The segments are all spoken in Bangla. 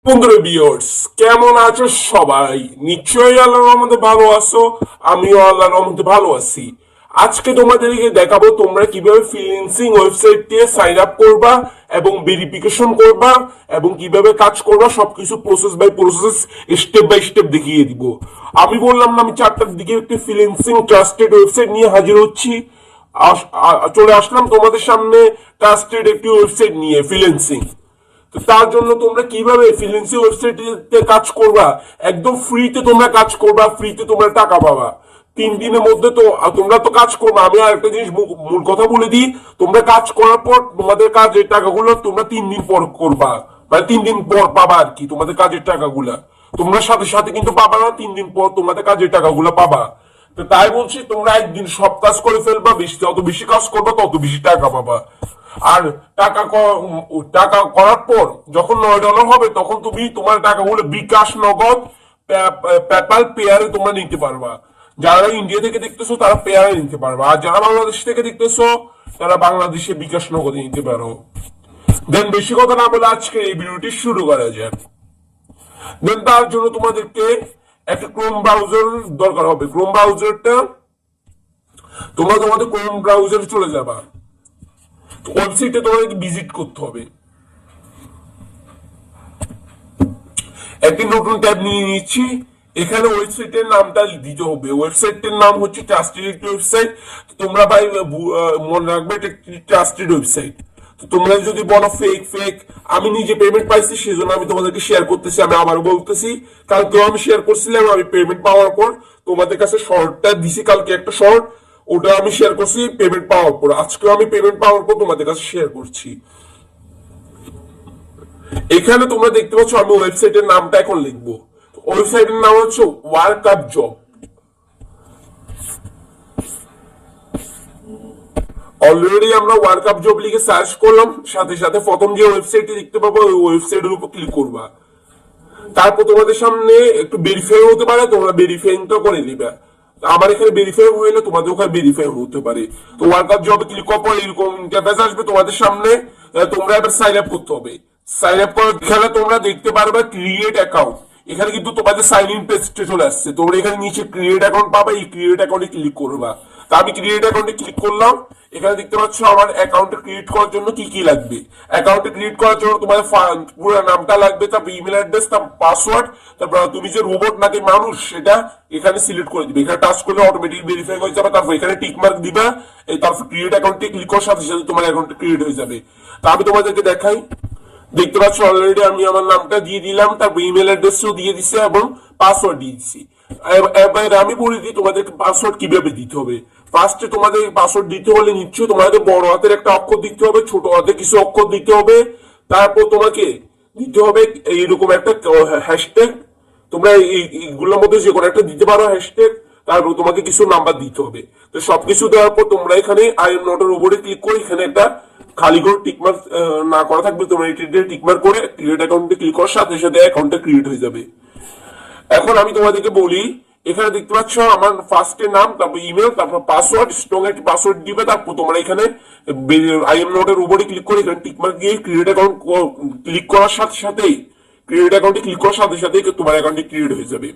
বন্ধুরা ভিউয়ার্স, কেমন আছো সবাই? নিশ্চয়ই আল্লাহর রহমতে ভালো আছো। আমিও আল্লাহর রহমতে ভালো আছি। আজকে তোমাদেরকে দেখাবো তোমরা কিভাবে ফ্রিল্যান্সিং ওয়েবসাইট দিয়ে সাইন আপ করবা এবং ভেরিফিকেশন করবা এবং কিভাবে কাজ করবা, সবকিছু process by process, step by step দেখিয়ে দিব। আমি বললাম না, আমি 4টার দিকে একটি ফ্রিল্যান্সিং ট্রাস্টেড ওয়েবসাইট নিয়ে হাজির হচ্ছি। চলে আসলাম তোমাদের সামনে ট্রাস্টেড একটি ওয়েবসাইট নিয়ে ফ্রিল্যান্সিং। তো তার জন্য তোমরা কিভাবে ফ্রিল্যান্সিং ওয়েবসাইটে কাজ করবা, একদম ফ্রিতে তোমরা কাজ করবা, ফ্রিতে তোমরা টাকা পাবা 3 দিনের মধ্যে। তো তোমরা তো কাজ করবা। আমি আর একটা জিনিস মূল কথা বলে দিই, তোমরা কাজ করার পর তোমাদের কাজের টাকাগুলো তোমরা 3 দিন পর করবা, মানে 3 দিন পর পাবা আর কি তোমাদের কাজের টাকাগুলা। তোমরা সাথে সাথে কিন্তু পাবা না, 3 দিন পর তোমাদের কাজের টাকাগুলো পাবা। তো তাই বলছি, তোমরা একদিন সব কাজ করে ফেলবা, বেশি যত বেশি কাজ করবা তত বেশি টাকা পাবা। আর টাকা করার পর যখন $9 হবে, তখন তুমি তোমার টাকাগুলো বিকাশ, নগদ, পেপ্যাল, পেয়ারে তোমরা নিতে পারবা। যারা ইন্ডিয়া থেকে দেখতেছো তারা পেয়ারে নিতে পারবা, আর যারা বাংলাদেশ থেকে দেখতেছো তারা বাংলাদেশে বিকাশ, নগদে নিতে পারো। দেন বেশি কথা না বলে আজকে এই ভিডিওটি শুরু করা যাক। দেন তার জন্য তোমাদেরকে একটা ক্রোম ব্রাউজার দরকার হবে। ক্রোম ব্রাউজারটা তোমরা তোমাদের ক্রোম ব্রাউজারে চলে যাবা। ওয়েবসাইটে তোমাদেরকে ভিজিট করতে হবে। একটি নতুন ট্যাব নিয়ে নিচ্ছি। এখানে ওয়েবসাইটের নামটা দিতে হবে। ওয়েবসাইটের নাম হচ্ছে ট্রাস্টেড একটি ওয়েবসাইট। তোমরা ভাই মনে রাখবে, এটা একটি ট্রাস্টেড ওয়েবসাইট। তো তোমরা যদি বলো ফেক ফেক, আমি নিজে পেমেন্ট পাইছি সেজন্য আমি তোমাদেরকে শেয়ার করতেছি। আমি আবারও বলতেছি, কালকেও আমি শেয়ার করছিলাম। আমি পেমেন্ট পাওয়ার পর তোমাদের কাছে শর্টটা দিছি, কালকে একটা শর্ট, ওটা আমি শেয়ার করছি পেমেন্ট পাওয়ার পর। আজকেও আমি পেমেন্ট পাওয়ার পর তোমাদের কাছে শেয়ার করছি। এখানে তোমরা দেখতে পাচ্ছ আমি ওয়েবসাইটের নামটা এখন লিখবো। ওয়েবসাইটের নাম হচ্ছে ওয়ার্ক আপ জব। অলরেডি আমরা ওয়ার্ক আপ জব লিখে সার্চ করলাম, সাথে সাথে প্রথম যে ওয়েবসাইটটি দেখতে পাবো ওই ওয়েবসাইটের উপর ক্লিক করবা। তারপর তোমাদের সামনে একটু ভেরিফাই হতে পারে, তোমরা ভেরিফাইংটা করে নিবে। আমার এখানে ভেরিফাই হইলে তোমাদের ওখানে ভেরিফাই হতে পারে। তো ওয়ার্ক আপ জবে ক্লিক করার পর এরকম ইন্টারফেস আসবে তোমাদের সামনে। তোমরা এবার সাইন আপ করতে হবে। সাইন আপ করার এখানে তোমরা দেখতে পারবে ক্রিয়েট অ্যাকাউন্ট। এখানে কিন্তু তোমাদের সাইন ইন পেজটা চলে আসছে। তোমরা এখানে নিচে ক্রিয়েট অ্যাকাউন্ট পাবে, এই ক্রিয়েট অ্যাকাউন্টে ক্লিক করবা। তা আমি ক্রিয়েট অ্যাকাউন্টে ক্লিক করলাম। এখানে দেখতে পাচ্ছ আমার অ্যাকাউন্টে ক্রিয়েট করার জন্য কি কি লাগবে। অ্যাকাউন্টে ক্রিয়েট করার জন্য তোমাদের পুরো নামটা লাগবে, তারপর ইমেল অ্যাড্রেস, তারপর পাসওয়ার্ড, তারপর তুমি যে রোবট নাকি মানুষ সেটা এখানে সিলেক্ট করে দিবে। এখানে টাচ করলে অটোমেটিক ভেরিফাই হয়ে যাবে। তারপর এখানে টিক মার্ক দিবা। এই তারপর ক্রিয়েট অ্যাকাউন্টে ক্লিক করার সাথে সাথে তোমার অ্যাকাউন্ট ক্রিয়েট হয়ে যাবে। তা আমি তোমাদেরকে দেখাই। দেখতে পাচ্ছ অলরেডি আমি আমার নামটা দিয়ে দিলাম, তারপর ইমেল অ্যাড্রেসও দিয়ে দিছি এবং পাসওয়ার্ড দিয়ে দিচ্ছি। এবার আমি বলে দিই তোমাদেরকে পাসওয়ার্ড কিভাবে দিতে হবে। ফার্স্টে তোমাদের পাসওয়ার্ড দিতে হলে নিশ্চয়ই তোমাদের বড় হাতের একটা অক্ষর দিতে হবে, ছোট হাতের কিছু অক্ষর দিতে হবে। তারপর তোমাকে দিতে হবে এইরকম একটা হ্যাশট্যাগ। তোমরা এইগুলোর মধ্যে যে কোনো একটা দিতে পারো হ্যাশট্যাগ। তারপর তোমাকে কিছু নাম্বার দিতে হবে। তো সবকিছু দেওয়ার পর তোমরা এখানে আই এম নট এর উপরে ক্লিক করে এখানে একটা খালি করে টিকমার্ক না করা থাকবে, তোমরা এটি টিকমার্ক করে ক্রিয়েট অ্যাকাউন্টে ক্লিক করার সাথে সাথে অ্যাকাউন্টটা ক্রিয়েট হয়ে যাবে। এখন আমি তোমাদেরকে বলি, এখানে দেখতে পাচ্ছ আমার ফার্স্টে নাম, তারপর ইমেল, তারপর পাসওয়ার্ড, স্ট্রং একটি পাসওয়ার্ড দিবে। তারপর তোমরা এখানে আই এম নট এর উপরে ক্লিক করে এখানে টিকমার্ক দিয়ে ক্রিয়েট অ্যাকাউন্ট ক্লিক করার সাথে সাথেই ক্রিয়েট অ্যাকাউন্টে ক্লিক করার সাথে সাথেই তোমার অ্যাকাউন্টে ক্রিয়েট হয়ে যাবে।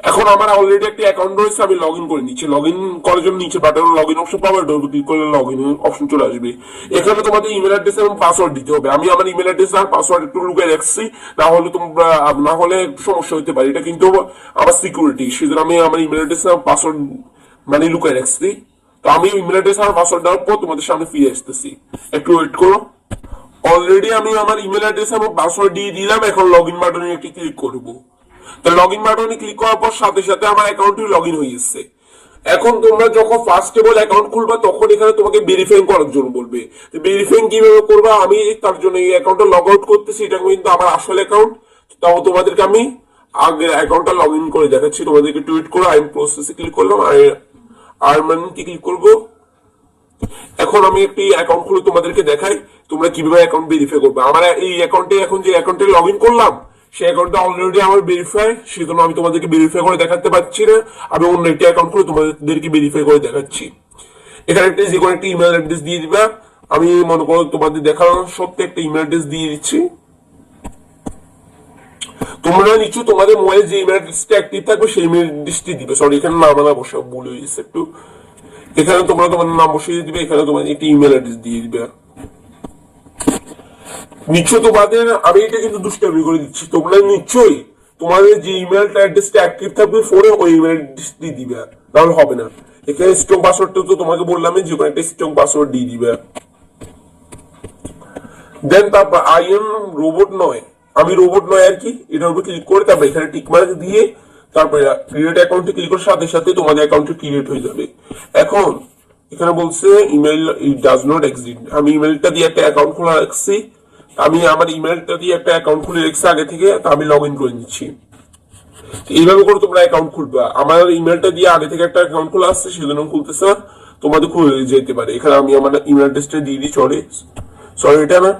এখন আমার অলরেডি একটা অ্যাকাউন্ট রয়েছে, আমি লগ ইন করে নিচ্ছি। লগ ইন করার জন্য নিচে বাটন লগ ইন অপশন পাবো, ক্লিক করলে লগ ইন অপশন চলে আসবে। এখানে তোমাদের ইমেল অ্যাড্রেস এবং পাসওয়ার্ড দিতে হবে। আমি আমার ইমেল অ্যাড্রেস আর পাসওয়ার্ড একটু লুকিয়ে রাখছি, না হলে তোমরা না হলে সমস্যা হতে পারে। এটা কিন্তু আমার সিকিউরিটি, সেজন্য আমি আমার ইমেল অ্যাড্রেস আর পাসওয়ার্ড মানে লুকিয়ে রাখছি। তো আমি ইমেল অ্যাড্রেস আর পাসওয়ার্ড দেওয়ার পর তোমাদের সামনে ফিরে আসতেছি, একটু ওয়েট করো। অলরেডি আমি আমার ইমেল অ্যাড্রেস এবং পাসওয়ার্ড দিয়ে দিলাম। এখন লগ ইন বাটনে একটি ক্লিক করবো। তো লগ ইন বাটনে ক্লিক করার পর সাথে সাথে আমার অ্যাকাউন্টটি লগ ইন হয়ে গেছে। এখন তোমরা যখন ফার্স্টেবল অ্যাকাউন্ট খুলবা তখন এখানে তোমাকে ভেরিফাই করার জন্য বলবে। ভেরিফাই কিভাবে করবা, আমি তার জন্য এই অ্যাকাউন্টটা লগ আউট করতেছি। এটা কিন্তু আমার আসল অ্যাকাউন্ট। তাও তোমাদেরকে আমি আগে অ্যাকাউন্টটা লগ ইন করে দেখাচ্ছি। তোমাদেরকে টুইট করে আই এম প্রসেসে ক্লিক করলাম, আর মানিতে ক্লিক করবো। এখন আমি একটি অ্যাকাউন্ট খুলে তোমাদেরকে দেখাই তোমরা কিভাবে অ্যাকাউন্ট ভেরিফাই করবে। আমার এই অ্যাকাউন্টে এখন যে অ্যাকাউন্টে লগ ইন করলাম সেই অ্যাকাউন্টটা অলরেডি আমার ভেরিফাই, সেজন্য আমি তোমাদেরকে ভেরিফাই করে দেখাতে পারছি না। আমি অন্য একটি অ্যাকাউন্ট খুলে তোমাদেরকে ভেরিফাই করে দেখাচ্ছি। এখানে একটা যে কোনো একটা ইমেল অ্যাড্রেস দিয়ে দিবা। আমি মনে করো তোমাদের দেখানোর সত্ত্বে একটা ইমেল অ্যাড্রেস দিয়ে দিচ্ছি। তোমরা নিচ্ছ তোমাদের মোবাইলে যে ইমেল অ্যাড্রেসটা অ্যাক্টিভ থাকবে সেই ইমেল অ্যাড্রেসটি দিবে। সরি, এখানে নাম না বসে ভুল হয়েছে একটু। এখানে তোমরা তোমার নাম বসিয়ে দিবে, এখানে তোমার একটি ইমেল অ্যাড্রেস দিয়ে দিবে। নিশ্চয় তোমাদের, আমি এটা কিন্তু দুষ্টামি করে দিচ্ছি, তোমরা নিশ্চয়ই তোমাদের যে ইমেলটা অ্যাড্রেসটা অ্যাক্টিভ থাকবে ফোনে ওই ইমেল অ্যাড্রেসটি দিবে, নাহলে হবে না। এখানে স্ট্রং পাসওয়ার্ডটা তো তোমাকে বললাম, যে কোনো একটা স্ট্রং পাসওয়ার্ড দিয়ে দিবে। দেন তারপর আই এম রোবট নয়, আমি রোবট নয় আর কি, এটার উপর ক্লিক করে তারপর এখানে টিক মার্ক দিয়ে তারপরে ক্রিয়েট অ্যাকাউন্টে ক্লিক করার সাথে সাথে তোমাদের অ্যাকাউন্টে ক্রিয়েট হয়ে যাবে। এখন এখানে বলছে email it does not exist, আমি ইমেলটা দিয়ে একটা অ্যাকাউন্ট খোলা রাখছি, আমি আমার ইমেলটা দিয়ে একটা অ্যাকাউন্ট খুলে রেখেছি আগে থেকে, তা আমি লগ ইন করে নিচ্ছি। এইভাবে করে তোমরা অ্যাকাউন্ট খুলবা। আমার ইমেলটা দিয়ে আগে থেকে একটা অ্যাকাউন্ট খোলা আসছে, সেজন্য খুলতেছে না, তোমাদের খুলে যেতে পারে। এখানে আমি আমার ইমেল অ্যাড্রেসটা দিয়ে দিই, সরি এটা না,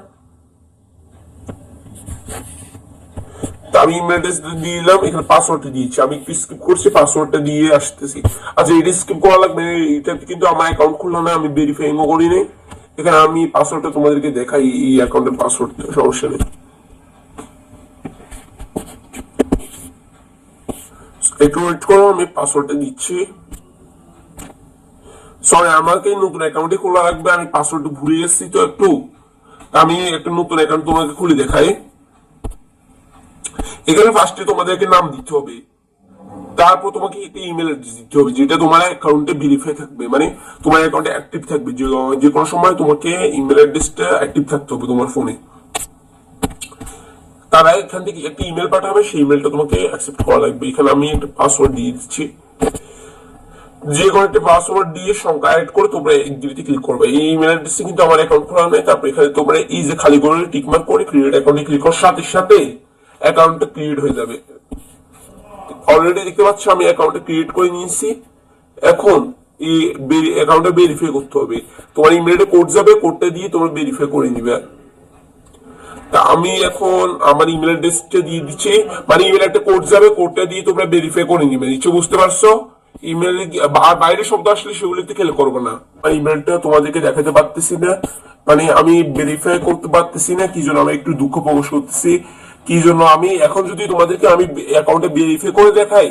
আমি ইমেল অ্যাড্রেস দিয়ে দিলাম, এখানে পাসওয়ার্ডটা দিয়েছি, আমি একটু স্কিপ করছি, পাসওয়ার্ডটা দিয়ে আসতেছি। আচ্ছা, এটা স্কিপ করা লাগবে, এটা কিন্তু আমার অ্যাকাউন্ট খুললো না, আমি ভেরিফাইও করি নাই। এখানে আমি পাসওয়ার্ডটা তোমাদেরকে দেখাই, এই অ্যাকাউন্টের পাসওয়ার্ডটা, সমস্যা নেই। একটু ওয়েট করো, আমি পাসওয়ার্ডটা দিচ্ছি। সরি, আমাকে নতুন অ্যাকাউন্টে খোলা রাখবে, আমি পাসওয়ার্ডটা ভুলে গেছি তো একটু, আমি একটা নতুন অ্যাকাউন্ট তোমাকে খুলে দেখাই। এখানে ফার্স্টে তোমাদেরকে নাম দিতে হবে, তারপর তোমাকে একটা ইমেল অ্যাড্রেস দিতে হবে, যেটা তোমার অ্যাকাউন্টে ভেরিফাই থাকবে, মানে তোমার অ্যাকাউন্টে অ্যাক্টিভ থাকবে, যে কোনো সময় তোমাকে ইমেল অ্যাড্রেসটা অ্যাক্টিভ থাকতে হবে তোমার ফোনে। তারা এখান থেকে একটা ইমেল পাঠাবে, সেই ইমেলটা তোমাকে অ্যাকসেপ্ট করা লাগবে। এখানে আমি একটা পাসওয়ার্ড দিয়ে দিচ্ছি, যে কোনো একটা পাসওয়ার্ড দিয়ে সংখ্যা অ্যাড করে তোমরা এগ্রিতে ক্লিক করবে। এই ইমেল অ্যাড্রেসে কিন্তু আমার অ্যাকাউন্ট খোলা নেই। তারপর এখানে তোমরা এই যে খালি করে টিকমার্ক করে ক্রিয়েট অ্যাকাউন্টে ক্লিক করার সাথে সাথে অ্যাকাউন্টটা ক্রিয়েট হয়ে যাবে। অলরেডি দেখতে পাচ্ছ আমি অ্যাকাউন্টে ক্রিয়েট করে নিয়েছি। এখন এই অ্যাকাউন্টটা ভেরিফাই করতে হবে, তোমার ইমেলে কোড যাবে, কোডটা দিয়ে তোমরা ভেরিফাই করে নিবে। তা আমি এখন আমার ইমেল অ্যাড্রেসটা দিয়ে দিচ্ছি, মানে ইমেল একটা কোড যাবে, কোডটা দিয়ে তোমরা ভেরিফাই করে নিবে। নিশ্চয় বুঝতে পারছো? ইমেল বাইরে শব্দ আসলে সেগুলিতে খেলে করবো না। ইমেলটা তোমাদেরকে দেখাতে পারতেছি না, মানে আমি ভেরিফাই করতে পারতেছি না, কি জন্য আমি একটু দুঃখ প্রকাশ করতেছি। কি জন্য আমি এখন যদি তোমাদেরকে আমি অ্যাকাউন্টে ভেরিফাই করে দেখাই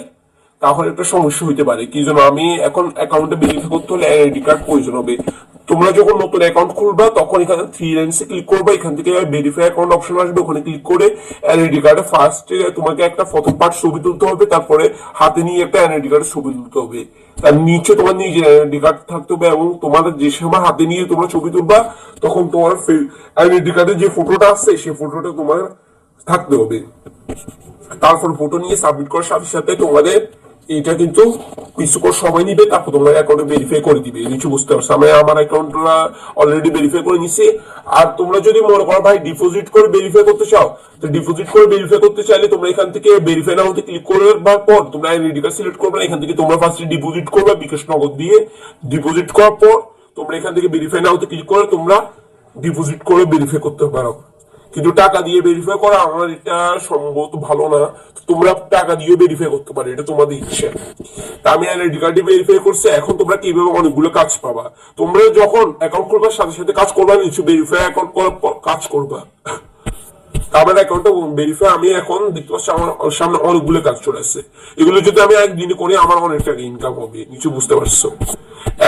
তাহলে একটা সমস্যা হইতে পারে। কি জন্য আমি এখন অ্যাকাউন্টে ভেরিফাই করতে হলে আইডি কার্ড প্রয়োজন হবে। তোমরা যখন নতুন অ্যাকাউন্ট খুলবা তখন এখানে থ্রি লাইনসে ক্লিক করবে, এখান থেকে ভেরিফাই অ্যাকাউন্ট অপশন আসবে, ওখানে ক্লিক করে এনআইডি কার্ডে ফার্স্টে তোমাকে একটা প্রথম পার্ট ছবি তুলতে হবে, তারপরে হাতে নিয়ে একটা এনআইডি কার্ডের ছবি তুলতে হবে, তার নিচে তোমার নিজের এনআইডি কার্ড থাকতে হবে। এবং তোমাদের যে সময় হাতে নিয়ে তোমরা ছবি তুলবা তখন তোমার এনআইডি কার্ডের যে ফটোটা আছে সেই ফটোটা তোমার থাকতে হবে। তারপর ফটো নিয়ে সাবমিট করার সাথে সাথে তোমাদের এটা কিন্তু কিছুক্ষণ সময় নিবে, তারপর তোমরা অ্যাকাউন্টে ভেরিফাই করে দিবে। কিছু বুঝতে পারছো? আমি আমার অ্যাকাউন্টটা অলরেডি ভেরিফাই করে নিছি। আর তোমরা যদি মনে করো ভাই ডিপোজিট করে ভেরিফাই করতে চাও, তো ডিপোজিট করে ভেরিফাই করতে চাইলে তোমরা এখান থেকে ভেরিফাই নাও ক্লিক করবার পর তোমরা আইডি কার্ড সিলেক্ট করবে, এখান থেকে তোমরা ফার্স্টে ডিপোজিট করবে বিকাশ নগদ দিয়ে। ডিপোজিট করার পর তোমরা এখান থেকে ভেরিফাই নাও ক্লিক করে তোমরা ডিপোজিট করে ভেরিফাই করতে পারো। কিন্তু টাকা দিয়ে ভেরিফাই করা আমার এটা সম্ভবত ভালো না, তোমরা টাকা দিয়ে ভেরিফাই করতে পারো, এটা তোমাদের ইচ্ছে। তা আমি আইডি কার্ডে ভেরিফাই করছি। এখন তোমরা কিভাবে অনেকগুলো কাজ পাবা, তোমরা যখন অ্যাকাউন্ট করবার সাথে সাথে কাজ করবা, নিচে ভেরিফাই অ্যাকাউন্ট করার পর কাজ করবা। আমার অ্যাকাউন্টটা ভেরিফাই আমি এখন দেখতে পাচ্ছি আমার সামনে অনেকগুলো কাজ চলে আসছে। এগুলো যদি আমি একদিনে করি আমার অনেক টাকা ইনকাম হবে। নিচে বুঝতে পারছো?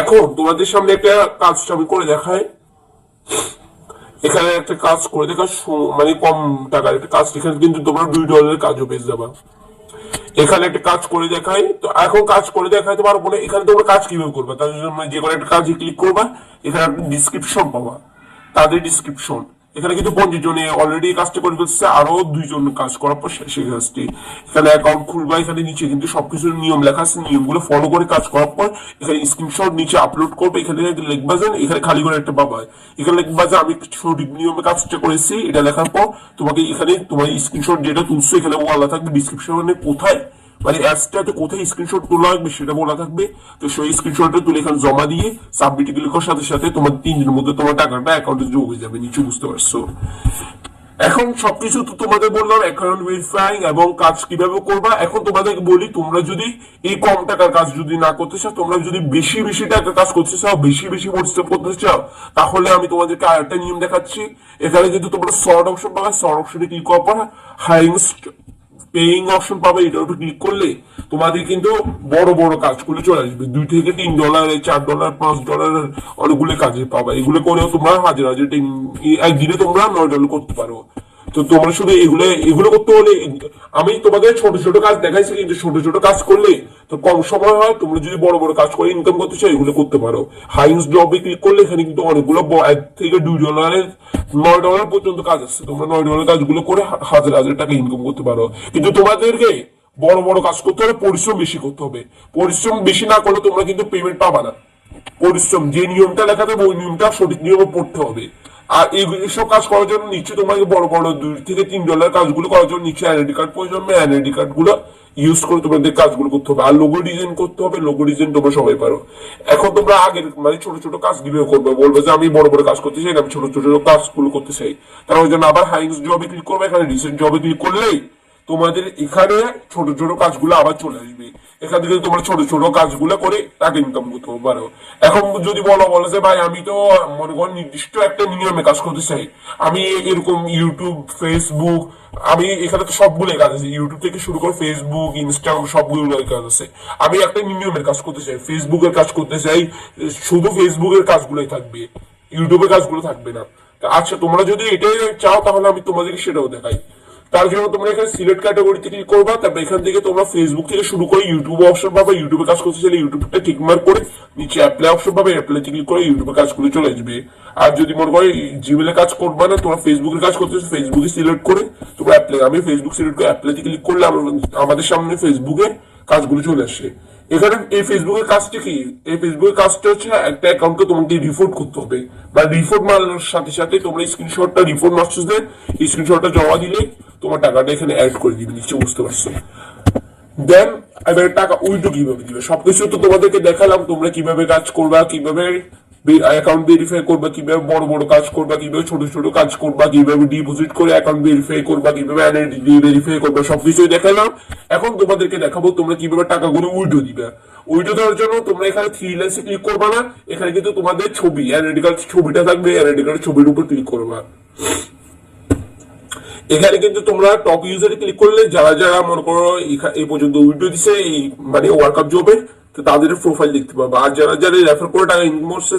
এখন তোমাদের সামনে একটা কাজটা আমি করে দেখাই। এখানে একটা কাজ করে দেখা, মানে কম টাকার একটা কাজ, এখানে কিন্তু তোমরা $2 কাজও পেয়ে যাবা। এখানে একটা কাজ করে দেখাই, তো এখন কাজ করে দেখাইতে পারবো না। এখানে তোমরা কাজ কিভাবে করবা তার জন্য যে কোনো একটা কাজে ক্লিক করবা, এখানে ডিসক্রিপশন পাবা, তাদের ডিসক্রিপশন। এখানে কিন্তু 25 জনে অলরেডি কাজটা করে ফেলছে, আরো 2 জন কাজ করার পর সেই কাজটি। এখানে অ্যাকাউন্ট খুলবা, এখানে নিচে কিন্তু সবকিছু নিয়ম লেখা আছে, নিয়মগুলো ফলো করে কাজ করার পর এখানে স্ক্রিনশট নিচে আপলোড করবে। এখানে লিখবা যে এখানে খালি করে একটা পাবা, এখানে লিখবা যে আমি সঠিক নিয়মে কাজটা করেছি। এটা লেখার পর তোমাকে এখানে তোমার স্ক্রিনশট যেটা তুলছো এখানে বলা থাকবে ডিসক্রিপশনে কোথায়, মানে অ্যাপসটাতে কোথায় স্ক্রিনশট তোলা লাগবে সেটা বলা থাকবে। তো সেই স্ক্রিনশটটা তুলে এখানে জমা দিয়ে সাবমিট ক্লিক করার সাথে সাথে তোমার 3 দিনের মধ্যে তোমার টাকাটা অ্যাকাউন্টে যোগ হয়ে যাবে। নিচে বুঝতে পারছো? এখন সবকিছু তো তোমাদের বললাম অ্যাকাউন্ট ভেরিফাইং এবং কাজ কিভাবে করবা। এখন তোমাদেরকে বলি, তোমরা যদি এই কম টাকার কাজ যদি না করতে চাও, তোমরা যদি বেশি বেশি টাকার কাজ করতে চাও, বেশি বেশি পরিশ্রম করতে চাও, তাহলে আমি তোমাদেরকে আরেকটা নিয়ম দেখাচ্ছি। এখানে কিন্তু তোমরা শর্ট অপশন পাবে, শর্ট অপশনে ক্লিক করার পর হাইয়েস্ট পেইং অপশন পাবে, এটার উপর ক্লিক করলে তোমাদের কিন্তু বড় বড় কাজগুলো চলে আসবে। $2 থেকে $3, $4, $5 অনেকগুলো কাজে পাবা। এগুলো করেও তোমরা হাজার হাজার একদিনে তোমরা $9 করতে পারো। তো তোমরা শুধু এগুলো করতে হলে আমি তোমাদের ছোট ছোট কাজ দেখাইছি, কিন্তু ছোট ছোট কাজ করলে তো কম সময় হয়। তোমরা যদি বড় বড় কাজ করে ইনকাম করতে চাও এগুলো করতে পারো। হাইন্স জবে ক্লিক করলে এখানে কিন্তু অনেকগুলো $1 থেকে $2 $9 পর্যন্ত কাজ আছে। তোমরা $9 কাজগুলো করে হাজার হাজার টাকা ইনকাম করতে পারো। কিন্তু তোমাদেরকে বড় বড় কাজ করতে হলে পরিশ্রম বেশি করতে হবে। পরিশ্রম বেশি না করলে তোমরা কিন্তু পেমেন্ট পাবা না। পরিশ্রম যে নিয়মটা লেখা থাকবে ওই নিয়মটা সঠিক নিয়মে পড়তে হবে। আর এইসব কাজ করার জন্য নিশ্চয়ই তোমাকে বড় বড় $2 থেকে $3 কাজগুলো করার জন্য নিশ্চয়ই এনআইডি কার্ড প্রয়োজন। এনআইডি কার্ড গুলো ইউজ করে তোমাদের কাজগুলো করতে হবে। আর লোগো ডিজাইন করতে হবে। লোগো ডিজাইন তোমরা সবাই পারো। এখন তোমরা আগের মানে ছোট ছোট কাজ কিভাবে করবে, বলবে যে আমি বড় বড় কাজ করতে চাই না, আমি ছোট ছোট কাজগুলো করতে চাই। তার জন্য আবার হাইন্স জবে ক্লিক করবে। এখানে রিসেন্ট জবে ক্লিক করলেই তোমাদের এখানে ছোট ছোট কাজগুলো আবার চলে আসবে। এখান থেকে তোমরা ছোট ছোট কাজগুলো করে টাকা ইনকাম করতে পারো। এখন যদি বলো যে ভাই আমি তো মনে করো নির্দিষ্ট একটা নিয়মে কাজ করতে চাই, আমি এরকম ইউটিউব, ফেসবুক, আমি এখানে তো সবগুলো কাজ আছে, ইউটিউব থেকে শুরু করে ফেসবুক, ইনস্টাগ্রাম সবগুলো কাজ আছে। আমি একটা নিয়মের কাজ করতে চাই, ফেসবুকের কাজ করতে চাই, শুধু ফেসবুকের কাজগুলোই থাকবে, ইউটিউবের কাজগুলো থাকবে না। আচ্ছা, তোমরা যদি এটাই চাও তাহলে আমি তোমাদেরকে সেটাও দেখাই। তার জন্য তোমরা এখানে সিলেক্ট ক্যাটাগরিতে ক্লিক করবা। তারপর এখান থেকে তোমরা ফেসবুক থেকে শুরু করে ইউটিউব অপশন পাবে। ইউটিউবে কাজ করতে চাইলে ইউটিউবটা ঠিক মার্ক করে নিচে অ্যাপ্লাই অপশন পাবে। অ্যাপ্লাইতে ক্লিক করে ইউটিউবে কাজগুলো চলে আসবে। আর যদি মনে করো জিমেলে কাজ করবা না, তোমরা ফেসবুকের কাজ করতেছো, ফেসবুকে সিলেক্ট করে তোমরা অ্যাপ্লাই, আমি ফেসবুক সিলেক্ট করে অ্যাপ্লাইতে ক্লিক করলে আমাদের সামনে ফেসবুকে কাজগুলো চলে আসে। এখানে এই ফেসবুকের কাজটা কি, এই ফেসবুকের কাজটা হচ্ছে একটা অ্যাকাউন্টকে তোমাকে রিপোর্ট করতে হবে। বা রিপোর্ট মারার সাথে সাথে তোমরা স্ক্রিনশটটা রিপোর্ট মাস্টার্সদের স্ক্রিনশটটা জমা দিলে তোমার টাকাটা এখানে অ্যাড করে দিবে, নিশ্চয় বুঝতে পারছো। দেন এবার টাকা উইথড্র কিভাবে দিবে সবকিছু তো তোমাদেরকে দেখালাম। তোমরা কিভাবে কাজ করবা, কিভাবে অ্যাকাউন্ট ভেরিফাই করবা, কিভাবে বড় বড় কাজ করবা, কিভাবে ছোট ছোট কাজ করবা, কিভাবে ডিপোজিট করে অ্যাকাউন্ট ভেরিফাই করবা, কিভাবে এনআইডি ভেরিফাই করবা, সবকিছুই দেখালাম। এখন তোমাদেরকে দেখাবো তোমরা কিভাবে টাকাগুলো উইথড্র দিবে। উইথড্র দেওয়ার জন্য তোমরা এখানে থ্রি লাইন্সে ক্লিক করবা না, এখানে কিন্তু তোমাদের ছবি, এনআইডি কার্ড ছবিটা থাকবে, এনআইডি কার্ড ছবির উপর ক্লিক করবা। এখানে কিন্তু তোমরা টপ ইউজারে ক্লিক করলে যারা যারা মনে করো এই পর্যন্ত উইথড্র দিছে এই মানে ওয়ার্কআপ জবে, তো তাদের প্রোফাইল দেখতে পাবা। আর যারা যারা রেফার করে টাকা ইনকাম করছে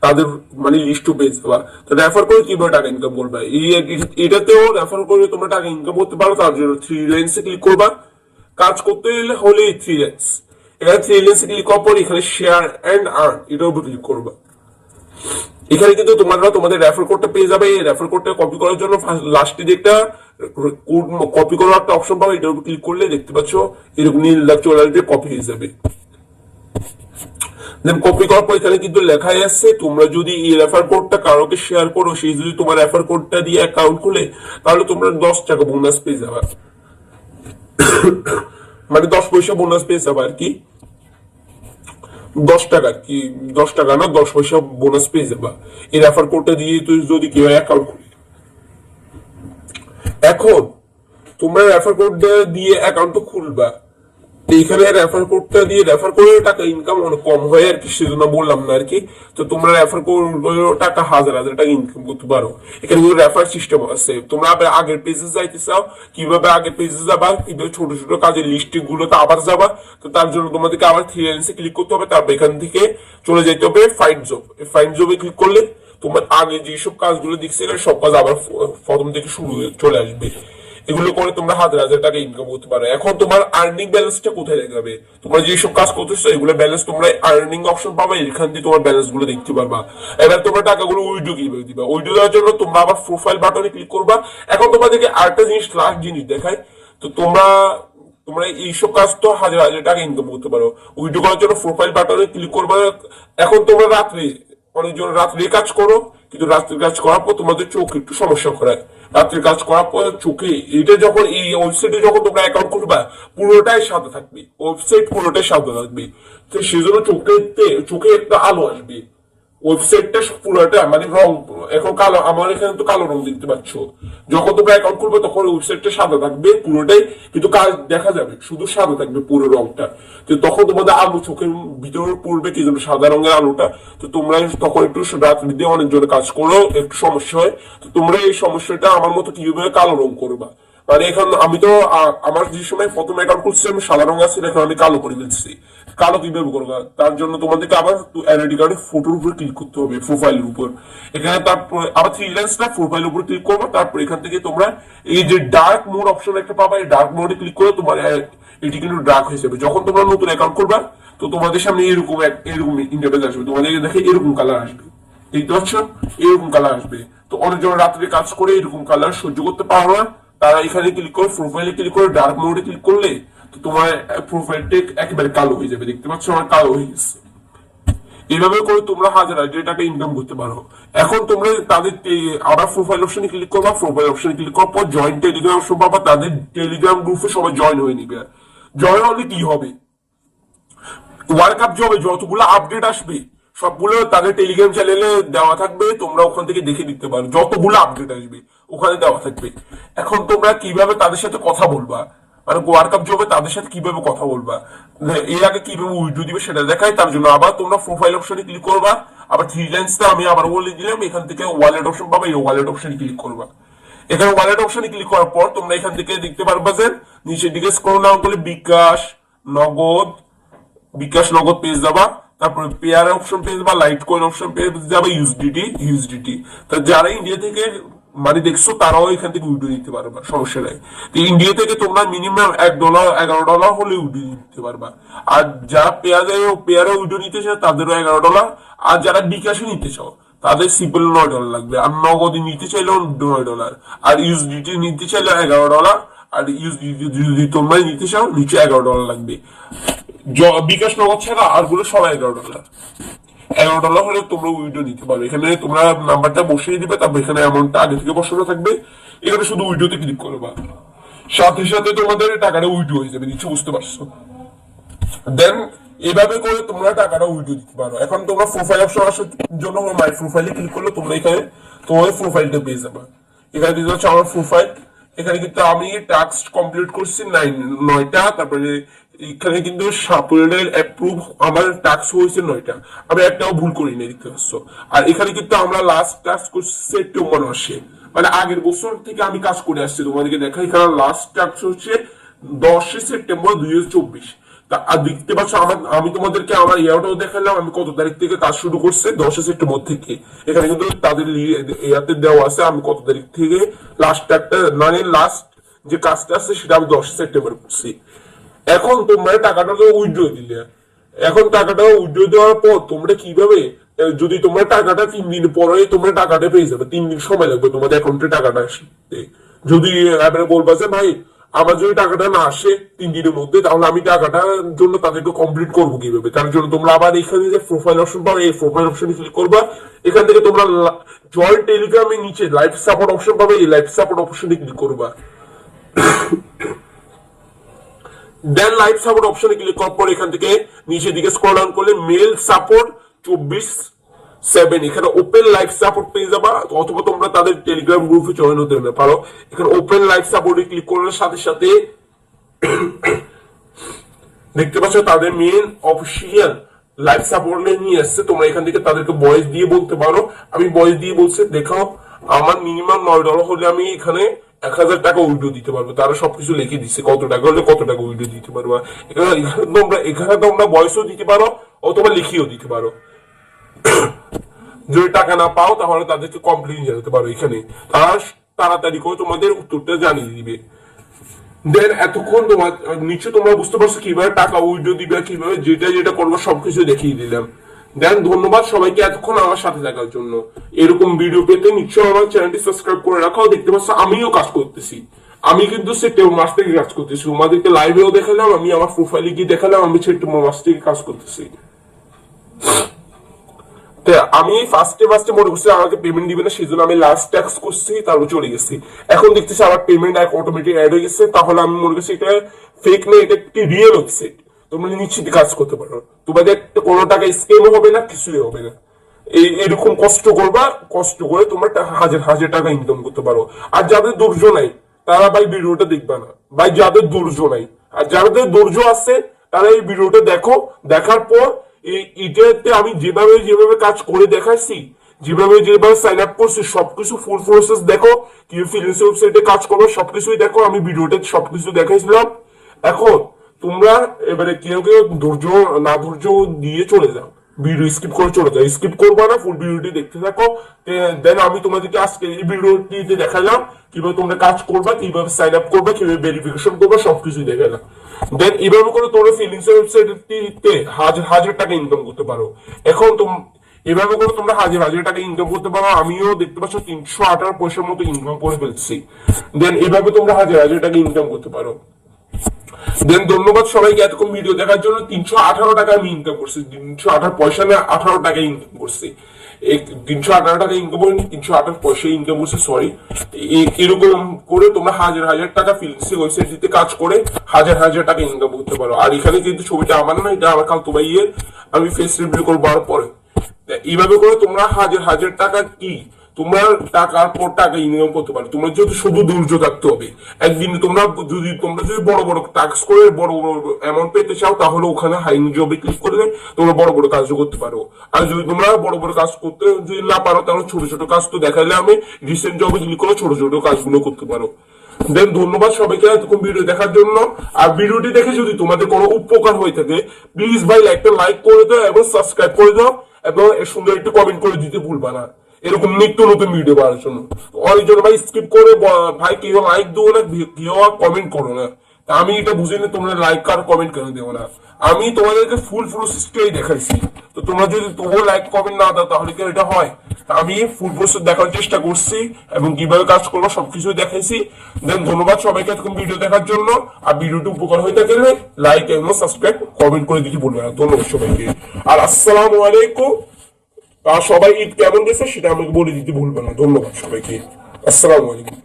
তাদের মানে লিস্টও পেয়ে যাবা। তো রেফার করে কিভাবে টাকা ইনকাম করবে, এটাতেও রেফার করে তোমরা টাকা ইনকাম করতে পারো। তার জন্য থ্রি লাইন্সে ক্লিক করবা। কাজ করতে হলে থ্রি লাইন্স, এখানে থ্রি লাইন্সে ক্লিক করার পর এখানে শেয়ার এন্ড আর্ন এটার উপর ক্লিক করবা। এখানে কিন্তু তোমরা তোমাদের রেফার কোডটা পেয়ে যাবে। এই রেফার কোডটা কপি করার জন্য লাস্টে যে একটা কোড কপি করার একটা অপশন পাবে, এটার উপর ক্লিক করলে দেখতে পাচ্ছ এরকম নীল দাগ চলে আসবে, কপি হয়ে যাবে। দেন কপি করার পর এখানে কিন্তু লেখাই আছে তোমরা যদি এই রেফার কোডটা কারোকে শেয়ার করো, সেই যদি তোমার রেফার কোডটা দিয়ে অ্যাকাউন্ট খুলে, তাহলে তোমরা 10 টাকা বোনাস পেয়ে যাবে। মানে 10 পয়সা বোনাস পেয়ে যাবে আর কি। 10 টাকা কি 10 টাকা না, 10 পয়সা বোনাস পেয়ে যাবা এই রেফার কোডটা দিয়ে তুই যদি কেউ অ্যাকাউন্ট খুলি। এখন তোমরা রেফার কোড দিয়ে অ্যাকাউন্ট তো খুলবা, এইখানে রেফার কোডটা দিয়ে রেফার করে টাকা ইনকাম অনেক কম হয় আর কি, সেজন্য বললাম না আর কি। তো তোমরা রেফার করে টাকা হাজার হাজার টাকা ইনকাম করতে পারো। এখানে কিন্তু রেফার সিস্টেম আছে। তোমরা আবার আগের পেজে যাইতে চাও, কিভাবে আগের পেজে যাবা, কিভাবে ছোট ছোট কাজের লিস্টিং গুলোতে আবার যাবা। তো তার জন্য তোমাদেরকে আবার থ্রি লাইন্সে ক্লিক করতে হবে। তারপর এখান থেকে চলে যাইতে হবে ফাইন্ড জব। ফাইন্ড জবে ক্লিক করলে তোমার আগে যেসব কাজগুলো দেখছিলে সব কাজ আবার প্রথম থেকে শুরু চলে আসবে। এগুলো করে তোমরা হাজার হাজার টাকা ইনকাম করতে পারো। এখন তোমার আর্নিং ব্যালেন্সটা কোথায় দেখাবে, তোমরা যেসব কাজ করতেছো এগুলো ব্যালেন্স তোমরা আর্নিং অপশন পাবে, এখান দিয়ে তোমার ব্যালেন্স গুলো দেখতে পারবা। এবার তোমরা টাকাগুলো উইথড্র কিভাবে দিবা, উইথড্র দেওয়ার জন্য তোমরা আবার প্রোফাইল বাটনে ক্লিক করবা। এখন তোমাদেরকে আরেকটা জিনিস লাস্ট জিনিস দেখায়। তো তোমরা এইসব কাজ তো হাজার হাজার টাকা ইনকাম করতে পারো। উইথড্র করার জন্য প্রোফাইল বাটনে ক্লিক করবা। এখন তোমরা রাত্রে, অনেকজন রাত্রে কাজ করো, কিন্তু রাত্রের কাজ করার পর তোমাদের চোখ একটু সমস্যা করায়। রাত্রের কাজ করার পর চোখে এটা যখন এই ওয়েবসাইটে যখন তোমরা অ্যাকাউন্ট করবা পুরোটাই সাদা থাকবে, ওয়েবসাইট পুরোটাই সাদা থাকবে। তো সেজন্য চোখে একটা আলো আসবে। ওয়েবসাইটটা পুরোটা মানে রং এখন কালো, আমার এখানে তো কালো রং দেখতে পাচ্ছ। যখন তোমরা অ্যাকাউন্ট করবে তখন ওয়েবসাইটটা সাদা থাকবে পুরোটাই, কিন্তু কাজ দেখা যাবে শুধু সাদা থাকবে পুরো রংটা। তো তখন তোমাদের আলো চোখের ভিতরে পড়বে কি জন্য সাদা রঙের আলোটা। তো তোমরা তখন একটু রাত্রি দিয়ে অনেকজনে কাজ করো, একটু সমস্যা হয়। তো তোমরা এই সমস্যাটা আমার মতো কিভাবে কালো রং করবা, মানে এখন আমি তো আমার যে সময় প্রথম অ্যাকাউন্ট খুলছি আমি সাদা রঙ আছে, এখন আমি কালো করে ফেলছি। কালো কিভাবে করবো? তার জন্য তোমাদেরকে আবার এনআইডি কার্ডের ফটোর উপর ক্লিক করতে হবে, প্রোফাইলের উপর। এখানে তারপর আবার থ্রি লাইন্সটা প্রোফাইলের উপর ক্লিক করবো। তারপর এখান থেকে তোমরা এই যে ডার্ক মোড অপশন একটা পাবা, এই ডার্ক মোডে ক্লিক করে তোমার এটি কিন্তু ডার্ক হয়ে যাবে। যখন তোমরা নতুন অ্যাকাউন্ট করবা তো তোমাদের সামনে এরকম এরকম ইন্টারফেস আসবে, তোমাদের দেখে এরকম কালার আসবে, দেখতে পাচ্ছ? এরকম কালার আসবে। তো অনেকজন রাত্রে কাজ করে এরকম কালার সহ্য করতে পারো না, তারা এখানে ক্লিক করে প্রোফাইলে ক্লিক করে ডার্ক মোডে ক্লিক করলে তো তোমার প্রোফাইলটা একেবারে কালো হয়ে যাবে, দেখতে পাচ্ছ আমার কালো হয়ে গেছে। এইভাবে করে তোমরা হাজার হাজার টাকা ইনকাম করতে পারো। এখন তোমরা তাদের আবার প্রোফাইল অপশনে ক্লিক করবা, প্রোফাইল অপশনে ক্লিক করার পর জয়েন টেলিগ্রাম অপশন পাবা, তাদের টেলিগ্রাম গ্রুপে সবাই জয়েন হয়ে নিবে। জয়েন হলে কি হবে, ওয়ার্ল্ড কাপ জবে যতগুলো আপডেট আসবে সবগুলো তাদের টেলিগ্রাম চ্যানেলে দেওয়া থাকবে, তোমরা ওখান থেকে দেখে দিতে পারো। যতগুলো আপডেট আসবে ওখানে দেওয়া থাকবে। এখন তোমরা কিভাবে তাদের সাথে কথা বলবা, মানে ওয়ার্ল্ড কাপ জবে তাদের সাথে কিভাবে কথা বলবা, এর আগে কিভাবে উইড্রো দিবে সেটা দেখায়। তার জন্য আবার তোমরা প্রোফাইল অপশনে ক্লিক করবা, আবার থ্রি লাইন্সটা আমি আবার বলে দিলাম, এখান থেকে ওয়ালেট অপশন পাবা, এই ওয়ালেট অপশনে ক্লিক করবা। এখানে ওয়ালেট অপশনে ক্লিক করার পর তোমরা এখান থেকে দেখতে পারবা যে নিচের দিকে স্ক্রল ডাউন করলে নগদ বিকাশ নগদ পেজ যাবা, তারপরে পেয়ার অপশন পেজ বা লাইট কয়েন অপশন পেজ যাবে, ইউএসডিটি। তো যারা ইন্ডিয়া থেকে মানে দেখছো তারাও এখান থেকে উইড্রো দিতে পারবা, সমস্যা নাই। তো ইন্ডিয়া থেকে তোমরা মিনিমাম $1 $11 হলে উইড্রো দিতে পারবা। আর যারা পেয়ারে উইড্রো নিতে চাও তাদেরও $11, আর যারা বিকাশে নিতে চাও তাদের সিম্পল $9 লাগবে। আর নগদে নিতে চাইলেও $9, আর ইউএসডিটি নিতে চাইলে $11, আর ইউএসডিটি যদি তোমরা নিতে চাও নিচে $11 লাগবে। বিকাশ নগদ ছাড়া আর গুলো সব $11 হলে তোমরা উইড্রো দিতে পারবে। এখানে তোমরা নাম্বারটা বসিয়ে দিবে, তারপর এখানে অ্যামাউন্টটা আগে থেকে বসানো থাকবে, এখানে শুধু উইড্রোতে ক্লিক করবা, সাথে সাথে তোমাদের টাকাটা উইড্রো হয়ে যাবে, নিচে বুঝতে পারছো? দেন এভাবে করে তোমরা টাকাটা উইড্রো দিতে পারো। এখন তোমরা প্রোফাইল অপশন আসার জন্য মাই প্রোফাইলে ক্লিক করলে তোমরা এখানে তোমাদের প্রোফাইলটা পেয়ে যাবে। এখানে দিতে হচ্ছে আমার প্রোফাইল। এখানে কিন্তু আমি টাস্ক কমপ্লিট করছি 9টা, তারপরে এখানে কিন্তু সাপোর্টের অ্যাপ্রুভ আমার টাস্ক হয়েছে 9টা, আমি একটাও ভুল করি না, দেখতে পাচ্ছ। আর এখানে কিন্তু আমরা লাস্ট টাস্ক করছি সেপ্টেম্বর মাসে, মানে আগের বছর থেকে আমি কাজ করে আসছি। তোমাদেরকে দেখা, এখানে লাস্ট টাস্ক হচ্ছে 10 সেপ্টেম্বর 2024। আর দেখতে পাচ্ছ আমি তোমাদেরকে আমার ইয়াটাও দেখালাম, আমি কত তারিখ থেকে কাজ শুরু করছি, 10 সেপ্টেম্বর থেকে। এখানে কিন্তু তাদের ইয়াতে দেওয়া আছে আমি কত তারিখ থেকে লাস্ট একটা, মানে লাস্ট যে কাজটা আছে সেটা আমি 10 সেপ্টেম্বর করছি। এখন তোমরা টাকাটা তো উইথড্র দিলে, এখন টাকাটা উইথড্র দেওয়ার পর তোমরা কিভাবে, যদি তোমরা টাকাটা 3 দিন পরে তোমরা টাকাটা পেয়ে যাবে, 3 দিন সময় লাগবে তোমাদের অ্যাকাউন্টে টাকাটা আসতে। যদি এবারে বলবা যে ভাই আমার যদি টাকাটা না আসে 3 দিনের মধ্যে, তাহলে আমি টাকাটার জন্য তাদেরকে কমপ্লিট করবো কিভাবে? তার জন্য তোমরা আবার এখানে যে প্রোফাইল অপশন পাবে, এই প্রোফাইল অপশনে ক্লিক করবা। এখান থেকে তোমরা জয়েন টেলিগ্রামের নিচে লাইভ সাপোর্ট অপশন পাবে, এই লাইভ সাপোর্ট অপশনে ক্লিক করবা। দেন লাইভ সাপোর্ট অপশনে ক্লিক করার পর এখান থেকে নিচের দিকে স্ক্রল ডাউন করলে মেল সাপোর্ট 24/7 এখানে ওপেন লাইভ সাপোর্ট পেয়ে যাবা, অথবা তোমরা তাদের টেলিগ্রাম গ্রুপে জয়েন হতে পারো। এখানে ওপেন লাইভ সাপোর্টে ক্লিক করার সাথে সাথে দেখতে পাচ্ছ তাদের মেন অফিসিয়াল লাইভ সাপোর্টে নিয়ে আসছে। তোমরা এখান থেকে তাদেরকে ভয়েস দিয়ে বলতে পারো। আমি ভয়েস দিয়ে বলছি, দেখাও আমার মিনিমাম $9 হলে আমি এখানে 1000 টাকা উইড্রো দিতে পারবো। তারা সবকিছু লিখে দিচ্ছে কত টাকা হলে কত টাকা উইড্রো দিতে পারবো। এখানে তোমরা ভয়েসও দিতে পারো অথবা লিখিয়েও দিতে পারো। যদি টাকা না পাও তাহলে তাদেরকে কমপ্লেইন জানাতে পারো, এখানে তারা তাড়াতাড়ি করে তোমাদের উত্তরটা জানিয়ে দিবে। দেন এতক্ষণ তোমার নিশ্চয় তোমরা বুঝতে পারছো কিভাবে টাকা উইড্রো দিবে, কিভাবে যেটা যেটা করবো সবকিছু দেখিয়ে দিলাম। দেন ধন্যবাদ সবাইকে এতক্ষণ আমার সাথে থাকার জন্য। এরকম ভিডিও পেতে নিশ্চয়ই আমার চ্যানেলটি সাবস্ক্রাইব করে রাখাও। দেখতে পাচ্ছ আমিও কাজ করতেছি, আমি কিন্তু সেপ্টেম্বর মাস থেকে কাজ করতেছি। তোমাদেরকে লাইভেও দেখালাম, আমি আমার প্রোফাইলে গিয়ে দেখালাম আমি সেপ্টেম্বর মাস থেকে কাজ করতেছি। আমি ফার্স্টে মনে করছি আমাকে পেমেন্ট দিবে না, সেই জন্য আমি লাস্ট ট্যাক্স করছি, তারপর চলে গেছি। এখন দেখতেছি আমার পেমেন্ট অটোমেটিক অ্যাড হয়ে গেছে, তাহলে আমি মনে করছি এটা ফেক না, এটা একটি রিয়েল ওয়েবসাইট। তোমরা নিশ্চিত কাজ করতে পারো, তোমাদের কোনো টাকা স্ক্যামও হবে না, কিছুই হবে না। এরকম কষ্ট করবা, কষ্ট করে তোমরা হাজার হাজার টাকা ইনকাম করতে পারো। আর যাদের ধৈর্য নাই তারা ভাই ভিডিওটা দেখবা না ভাই, যাদের ধৈর্য নাই। আর যাদের ধৈর্য আছে তারা এই ভিডিওটা দেখো, দেখার পর এটাতে আমি যেভাবে কাজ করে দেখাচ্ছি যেভাবে যেভাবে সাইন আপ করছি সবকিছু ফুল প্রসেস দেখো, কিভাবে ফ্রিল্যান্সার ওয়েবসাইটে কাজ করো সবকিছুই দেখো, আমি ভিডিওতে সবকিছু দেখাইছিলাম। এখন তোমরা এবারে কেউ কেউ ধৈর্য না ধৈর্য দিয়ে চলে যাও, ভিডিও স্কিপ করে চলে যাও, স্কিপ করবা না, ফুল ভিডিওটি দেখতে থাকো। দেন আমি তোমাদেরকে আজকে এই ভিডিওটিতে দেখালাম কিভাবে তোমরা কাজ করবা, কিভাবে সাইন আপ করবা, কিভাবে ভেরিফিকেশন করবা, সবকিছুই দেখালাম। দেন এইভাবে করে তোমরা ফ্রিল্যান্সার ওয়েবসাইটে হাজার হাজার টাকা ইনকাম করতে পারো। এখন এভাবে করে তোমরা হাজার হাজার টাকা ইনকাম করতে পারো। আমিও দেখতে পাচ্ছ 318 পয়সার মতো ইনকাম করে ফেলছি। দেন এভাবে তোমরা হাজার হাজার টাকা ইনকাম করতে পারো। দেন ধন্যবাদ সবাইকে এতক্ষণ ভিডিও দেখার জন্য। 318 টাকা আমি ইনকাম করছি, 318 পয়সা না 18 টাকা ইনকাম করছি। 318 টাকা ইনকাম করিনি, 318 পয়সা ইনকাম করছি, সরি। এরকম করে তোমরা হাজার হাজার টাকা ফ্রিল্যান্সিং ওয়েবসাইটে কাজ করে হাজার হাজার টাকা ইনকাম করতে পারো। আর এখানে কিন্তু ছবিটা আমার না, এটা আমার খালতো ভাইয়ের, আমি ফেস রিভিউ করবার পরে। এইভাবে করে তোমরা হাজার হাজার টাকা কি তোমরা টাকার পর টাকা ইনকাম করতে পারো। তোমরা যদি শুধু ধৈর্য থাকতে হবে। একদিন তোমরা যদি বড় বড় টাস্ক করে বড় বড় অ্যামাউন্ট পেতে চাও, তাহলে ওখানে হাই জবে ক্লিক করলে তোমরা বড় বড় কাজও করতে পারো। আর যদি তোমরা বড় বড় কাজ করতে যদি না পারো, তাহলে ছোট ছোট কাজ তো দেখাইলে আমি রিসেন্ট জবে ক্লিক করে ছোট ছোট কাজগুলো করতে পারো। দেন ধন্যবাদ সবাইকে এতক্ষণ ভিডিও দেখার জন্য। আর ভিডিওটি দেখে যদি তোমাদের কোনো উপকার হয়ে থাকে, প্লিজ ভাই একটা লাইক করে দাও এবং সাবস্ক্রাইব করে দাও এবং সুন্দর একটু কমেন্ট করে দিতে ভুলবা না, এরকম নিত্য নতুন ভিডিও পাওয়ার জন্য। অনেকজন ভাই স্কিপ করে ভাই কেউ লাইক দিও না, কেউ কমেন্ট করো না। আমি এটা বুঝি না তোমরা লাইক আর কমেন্ট কেন দেবো না। আমি তোমাদেরকে ফুল প্রসেসটাই দেখাইছি, তো তোমরা যদি তবুও লাইক কমেন্ট না দাও তাহলে কি এটা হয়? আমি ফুল প্রসেস দেখার চেষ্টা করছি এবং কিভাবে কাজ করবো সবকিছু দেখাইছি। দেন ধন্যবাদ সবাইকে এতক্ষণ ভিডিও দেখার জন্য। আর ভিডিওটি উপকার হয়ে থাকলে লাইক এবং সাবস্ক্রাইব কমেন্ট করে দিতে বলবে না। ধন্যবাদ সবাইকে। আর আসসালামু আলাইকুম। আর সবাই ঈদ কেমন গেছে সেটা আমাকে বলে দিতে ভুলবে না। ধন্যবাদ সবাইকে। আসসালামু আলাইকুম।